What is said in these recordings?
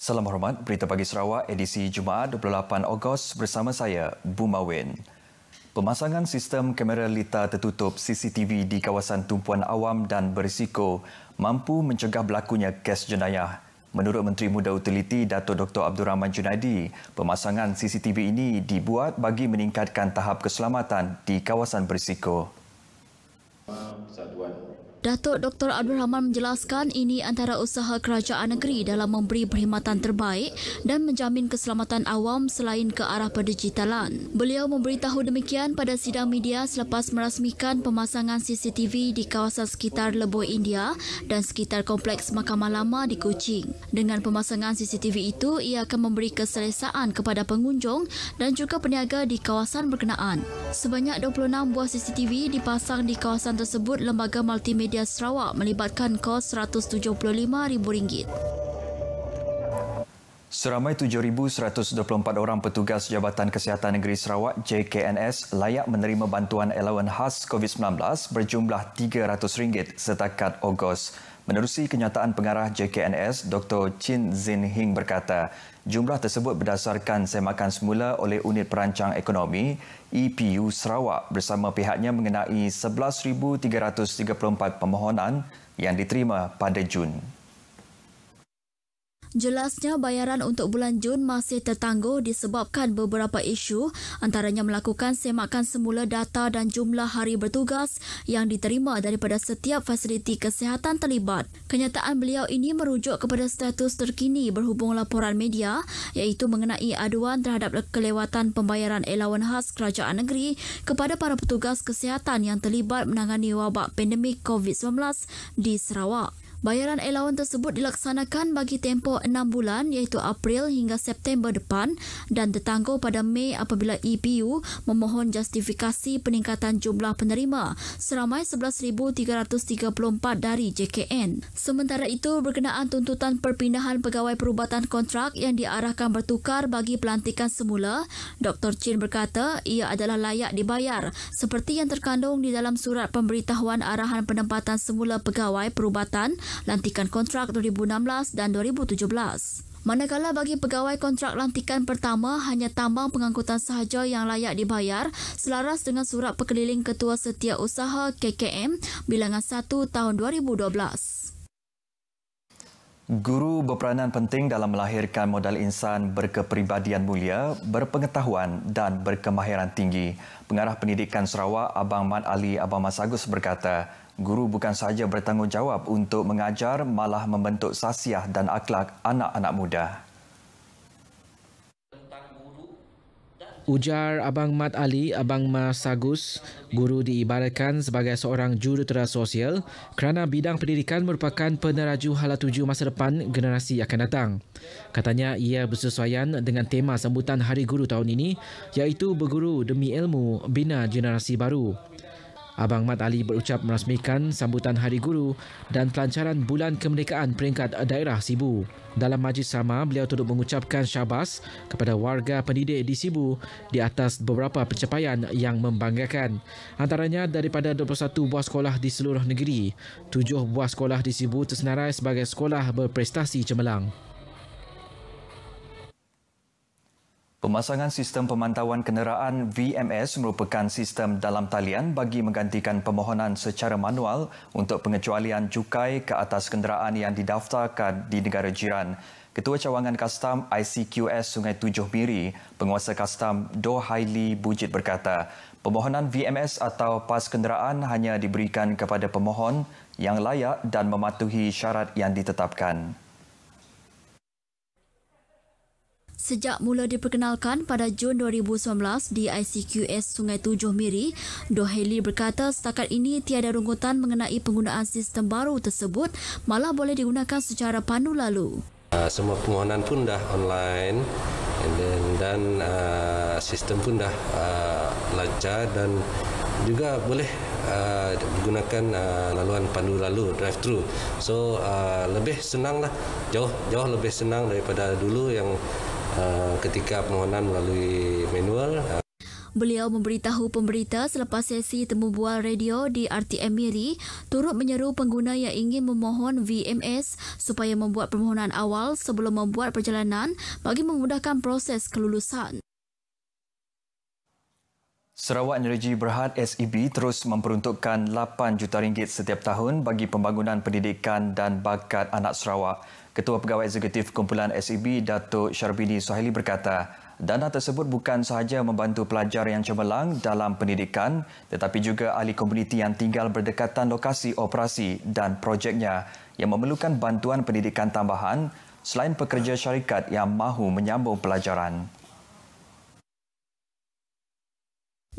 Salam hormat, Berita Pagi Sarawak edisi Jumaat 28 Ogos bersama saya, Bumawin. Pemasangan sistem kamera litar tertutup CCTV di kawasan tumpuan awam dan berisiko mampu mencegah berlakunya kes jenayah. Menurut Menteri Muda Utiliti Dato' Dr. Abdul Rahman Junaidi, pemasangan CCTV ini dibuat bagi meningkatkan tahap keselamatan di kawasan berisiko. Datuk Dr. Abdul Rahman menjelaskan ini antara usaha kerajaan negeri dalam memberi perkhidmatan terbaik dan menjamin keselamatan awam selain ke arah pendigitalan. Beliau memberitahu demikian pada sidang media selepas merasmikan pemasangan CCTV di kawasan sekitar Leboi India dan sekitar Kompleks Mahkamah Lama di Kuching. Dengan pemasangan CCTV itu, ia akan memberi keselesaan kepada pengunjung dan juga peniaga di kawasan berkenaan. Sebanyak 26 buah CCTV dipasang di kawasan tersebut. Lembaga Multimedia Sarawak melibatkan kos RM175,000. Seramai 7,124 orang petugas Jabatan Kesihatan Negeri Sarawak JKNS layak menerima bantuan allowance khas COVID-19 berjumlah RM300 setakat Ogos. Menerusi kenyataan pengarah JKNS, Dr. Chin Zin Hing berkata, jumlah tersebut berdasarkan semakan semula oleh Unit Perancang Ekonomi EPU Sarawak bersama pihaknya mengenai 11,334 permohonan yang diterima pada Jun. Jelasnya bayaran untuk bulan Jun masih tertangguh disebabkan beberapa isu, antaranya melakukan semakan semula data dan jumlah hari bertugas yang diterima daripada setiap fasiliti kesihatan terlibat. Kenyataan beliau ini merujuk kepada status terkini berhubung laporan media iaitu mengenai aduan terhadap kelewatan pembayaran allowance khas kerajaan negeri kepada para petugas kesihatan yang terlibat menangani wabak pandemik COVID-19 di Sarawak. Bayaran allowance tersebut dilaksanakan bagi tempoh 6 bulan iaitu April hingga September depan dan tertangguh pada Mei apabila EPU memohon justifikasi peningkatan jumlah penerima seramai 11,334 dari JKN. Sementara itu, berkenaan tuntutan perpindahan pegawai perubatan kontrak yang diarahkan bertukar bagi pelantikan semula, Dr. Chin berkata ia adalah layak dibayar seperti yang terkandung di dalam surat pemberitahuan arahan penempatan semula pegawai perubatan lantikan kontrak 2016 dan 2017. Manakala bagi pegawai kontrak lantikan pertama hanya tambang pengangkutan sahaja yang layak dibayar selaras dengan surat perkeliling Ketua Setiausaha KKM bilangan 1 tahun 2012. Guru berperanan penting dalam melahirkan modal insan berkepribadian mulia, berpengetahuan dan berkemahiran tinggi. Pengarah Pendidikan Sarawak Abang Mat Ali Abang Mas Agus berkata, guru bukan sahaja bertanggungjawab untuk mengajar, malah membentuk sasiah dan akhlak anak-anak muda. Ujar Abang Mat Ali Abang Mas Agus, guru diibaratkan sebagai seorang jurutera sosial kerana bidang pendidikan merupakan peneraju hala tuju masa depan generasi akan datang. Katanya ia bersesuaian dengan tema sambutan Hari Guru tahun ini iaitu berguru demi ilmu bina generasi baru. Abang Mat Ali berucap merasmikan sambutan Hari Guru dan pelancaran Bulan Kemerdekaan peringkat daerah Sibu. Dalam majlis sama, beliau turut mengucapkan syabas kepada warga pendidik di Sibu di atas beberapa pencapaian yang membanggakan. Antaranya daripada 21 buah sekolah di seluruh negeri, 7 buah sekolah di Sibu tersenarai sebagai sekolah berprestasi cemerlang. Pemasangan sistem pemantauan kenderaan VMS merupakan sistem dalam talian bagi menggantikan permohonan secara manual untuk pengecualian cukai ke atas kenderaan yang didaftarkan di negara jiran. Ketua Cawangan Kastam ICQS Sungai Tujuh Miri, Penguasa Kastam Do Haili Bujit berkata, permohonan VMS atau pas kenderaan hanya diberikan kepada pemohon yang layak dan mematuhi syarat yang ditetapkan. Sejak mula diperkenalkan pada Jun 2019 di ICQS Sungai Tujuh Miri, Doheli berkata setakat ini tiada rungutan mengenai penggunaan sistem baru tersebut, malah boleh digunakan secara pandu lalu. Semua permohonan pun dah online dan sistem pun dah lancar dan juga boleh digunakan laluan pandu lalu drive-thru. So lebih senanglah, jauh lebih senang daripada dulu yang ketika permohonan melalui manual. Beliau memberitahu pemberita selepas sesi temu bual radio di RTM Miri turut menyeru pengguna yang ingin memohon VMS supaya membuat permohonan awal sebelum membuat perjalanan bagi memudahkan proses kelulusan. Sarawak Energy Berhad SEB terus memperuntukkan RM8 juta setiap tahun bagi pembangunan pendidikan dan bakat anak Sarawak. Ketua Pegawai Eksekutif Kumpulan SEB, Datuk Syarbini Suhaili berkata, dana tersebut bukan sahaja membantu pelajar yang cemerlang dalam pendidikan tetapi juga ahli komuniti yang tinggal berdekatan lokasi operasi dan projeknya yang memerlukan bantuan pendidikan tambahan selain pekerja syarikat yang mahu menyambung pelajaran.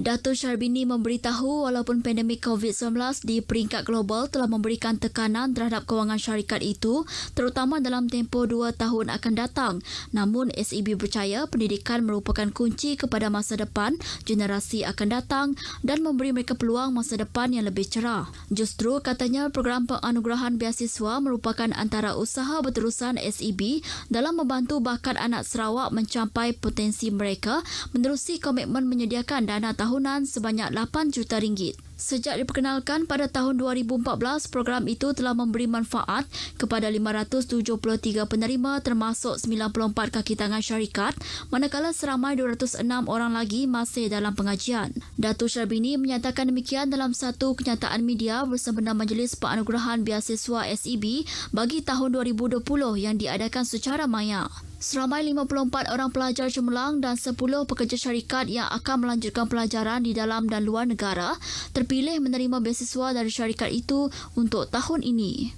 Datuk Syarbini memberitahu walaupun pandemik COVID-19 di peringkat global telah memberikan tekanan terhadap kewangan syarikat itu terutama dalam tempoh 2 tahun akan datang, namun SEB percaya pendidikan merupakan kunci kepada masa depan generasi akan datang dan memberi mereka peluang masa depan yang lebih cerah. Justru katanya program penganugerahan beasiswa merupakan antara usaha berterusan SEB dalam membantu bakat anak Sarawak mencapai potensi mereka menerusi komitmen menyediakan dana tahunan sebanyak RM8 juta. Sejak diperkenalkan pada tahun 2014, program itu telah memberi manfaat kepada 573 penerima termasuk 94 kaki tangan syarikat, manakala seramai 206 orang lagi masih dalam pengajian. Datuk Syarbini menyatakan demikian dalam satu kenyataan media bersempena Majlis Penganugerahan Beasiswa SEB bagi tahun 2020 yang diadakan secara maya. Seramai 54 orang pelajar cemerlang dan 10 pekerja syarikat yang akan melanjutkan pelajaran di dalam dan luar negara terpilih menerima beasiswa dari syarikat itu untuk tahun ini.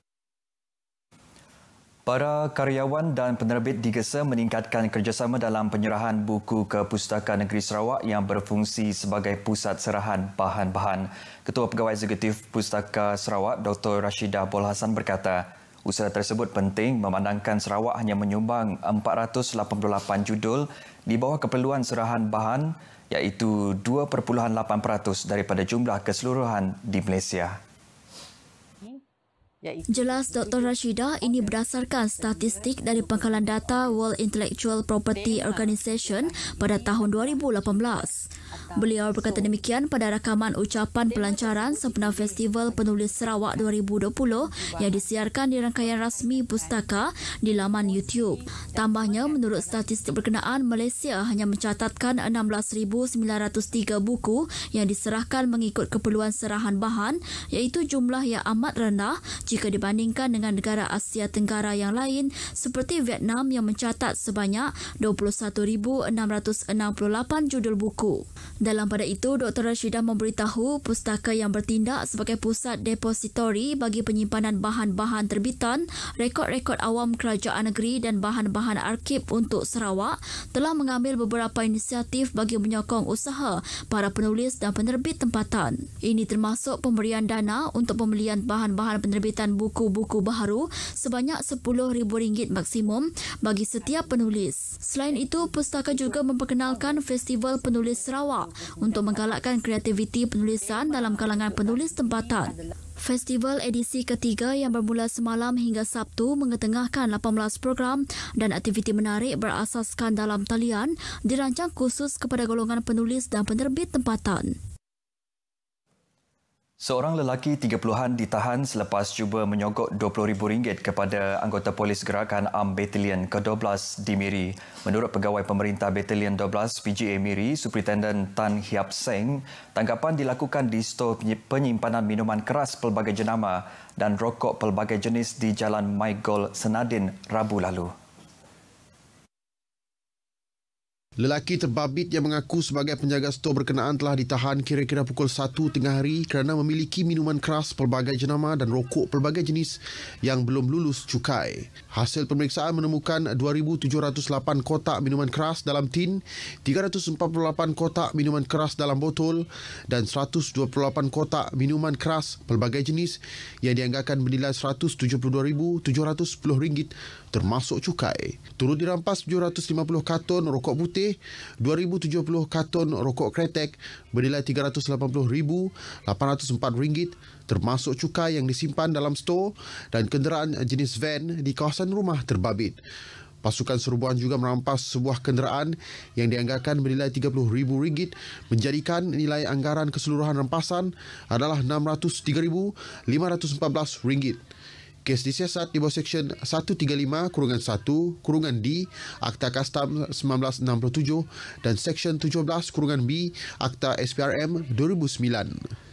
Para karyawan dan penerbit digesa meningkatkan kerjasama dalam penyerahan buku ke Pustakaan Negeri Sarawak yang berfungsi sebagai pusat serahan bahan-bahan. Ketua Pegawai Eksekutif Pustaka Sarawak, Dr. Rashidah Bolhasan berkata, usaha tersebut penting memandangkan Sarawak hanya menyumbang 488 judul di bawah keperluan serahan bahan iaitu 2.8% daripada jumlah keseluruhan di Malaysia. Jelas Dr. Rashidah, ini berdasarkan statistik dari Pangkalan Data World Intellectual Property Organisation pada tahun 2018. Beliau berkata demikian pada rakaman ucapan pelancaran sempena Festival Penulis Sarawak 2020 yang disiarkan di rangkaian rasmi pustaka di laman YouTube. Tambahnya, menurut statistik berkenaan, Malaysia hanya mencatatkan 16,903 buku yang diserahkan mengikut keperluan serahan bahan iaitu jumlah yang amat rendah jika dibandingkan dengan negara Asia Tenggara yang lain seperti Vietnam yang mencatat sebanyak 21,668 judul buku. Dalam pada itu, Dr. Rashidah memberitahu pustaka yang bertindak sebagai pusat depositori bagi penyimpanan bahan-bahan terbitan, rekod-rekod awam kerajaan negeri dan bahan-bahan arkib untuk Sarawak telah mengambil beberapa inisiatif bagi menyokong usaha para penulis dan penerbit tempatan. Ini termasuk pemberian dana untuk pembelian bahan-bahan penerbitan buku-buku baharu sebanyak RM10,000 maksimum bagi setiap penulis. Selain itu, pustaka juga memperkenalkan Festival Penulis Sarawak untuk menggalakkan kreativiti penulisan dalam kalangan penulis tempatan. Festival edisi ketiga yang bermula semalam hingga Sabtu mengetengahkan 18 program dan aktiviti menarik berasaskan dalam talian dirancang khusus kepada golongan penulis dan penerbit tempatan. Seorang lelaki 30-an ditahan selepas cuba menyogok RM20,000 kepada anggota polis gerakan AM Batalion ke-12 di Miri. Menurut Pegawai Pemerintah Batalion 12 PGA Miri, Superintendent Tan Hiap Seng, tangkapan dilakukan di stor penyimpanan minuman keras pelbagai jenama dan rokok pelbagai jenis di Jalan Maigol, Senadin, Rabu lalu. Lelaki terbabit yang mengaku sebagai penjaga stor berkenaan telah ditahan kira-kira pukul 1 tengah hari kerana memiliki minuman keras pelbagai jenama dan rokok pelbagai jenis yang belum lulus cukai. Hasil pemeriksaan menemukan 2,708 kotak minuman keras dalam tin, 348 kotak minuman keras dalam botol dan 128 kotak minuman keras pelbagai jenis yang dianggarkan bernilai RM172,710 termasuk cukai. Turut dirampas 750 karton rokok putih, 2,070 karton rokok kretek bernilai RM380,804 termasuk cukai yang disimpan dalam stor dan kenderaan jenis van di kawasan rumah terbabit. Pasukan serbuan juga merampas sebuah kenderaan yang dianggarkan bernilai RM30,000 menjadikan nilai anggaran keseluruhan rampasan adalah RM603,514. Kes disiasat di bawah Seksyen 135-1-D Akta Kastam 1967 dan Seksyen 17-B Akta SPRM 2009.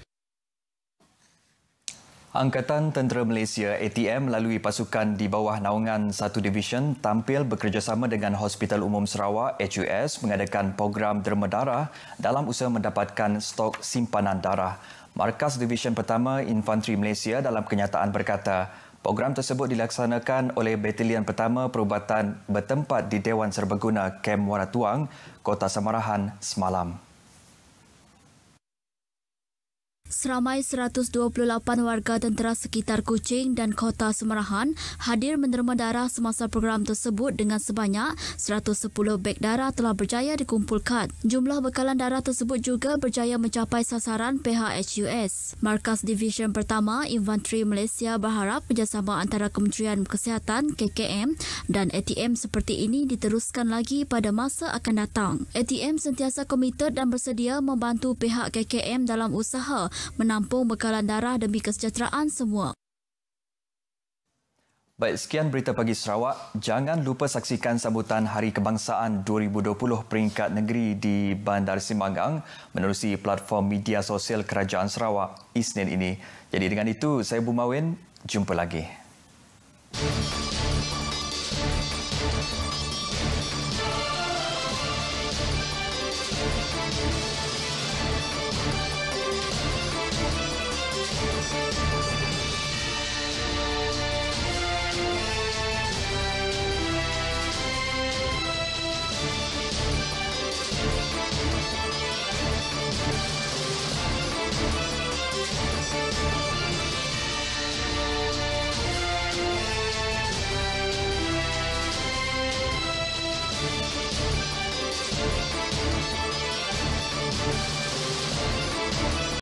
Angkatan Tentera Malaysia ATM melalui pasukan di bawah naungan 1 Division tampil bekerjasama dengan Hospital Umum Sarawak HUS mengadakan program derma darah dalam usaha mendapatkan stok simpanan darah. Markas Division Pertama Infanteri Malaysia dalam kenyataan berkata, program tersebut dilaksanakan oleh Batalion Pertama Perubatan bertempat di Dewan Serbaguna Kem Waratuang, Kota Samarahan semalam. Seramai 128 warga tentera sekitar Kuching dan Kota Samarahan hadir menderma darah semasa program tersebut dengan sebanyak 110 beg darah telah berjaya dikumpulkan. Jumlah bekalan darah tersebut juga berjaya mencapai sasaran pihak HUS. Markas Division Pertama Infanteri Malaysia berharap kerjasama antara Kementerian Kesihatan KKM dan ATM seperti ini diteruskan lagi pada masa akan datang. ATM sentiasa komited dan bersedia membantu pihak KKM dalam usaha menampung bekalan darah demi kesejahteraan semua. Baik, sekian berita pagi Sarawak. Jangan lupa saksikan sambutan Hari Kebangsaan 2020 peringkat negeri di Bandar Simanggang menerusi platform media sosial Kerajaan Sarawak Isnin ini. Jadi dengan itu, saya Bumawin, jumpa lagi.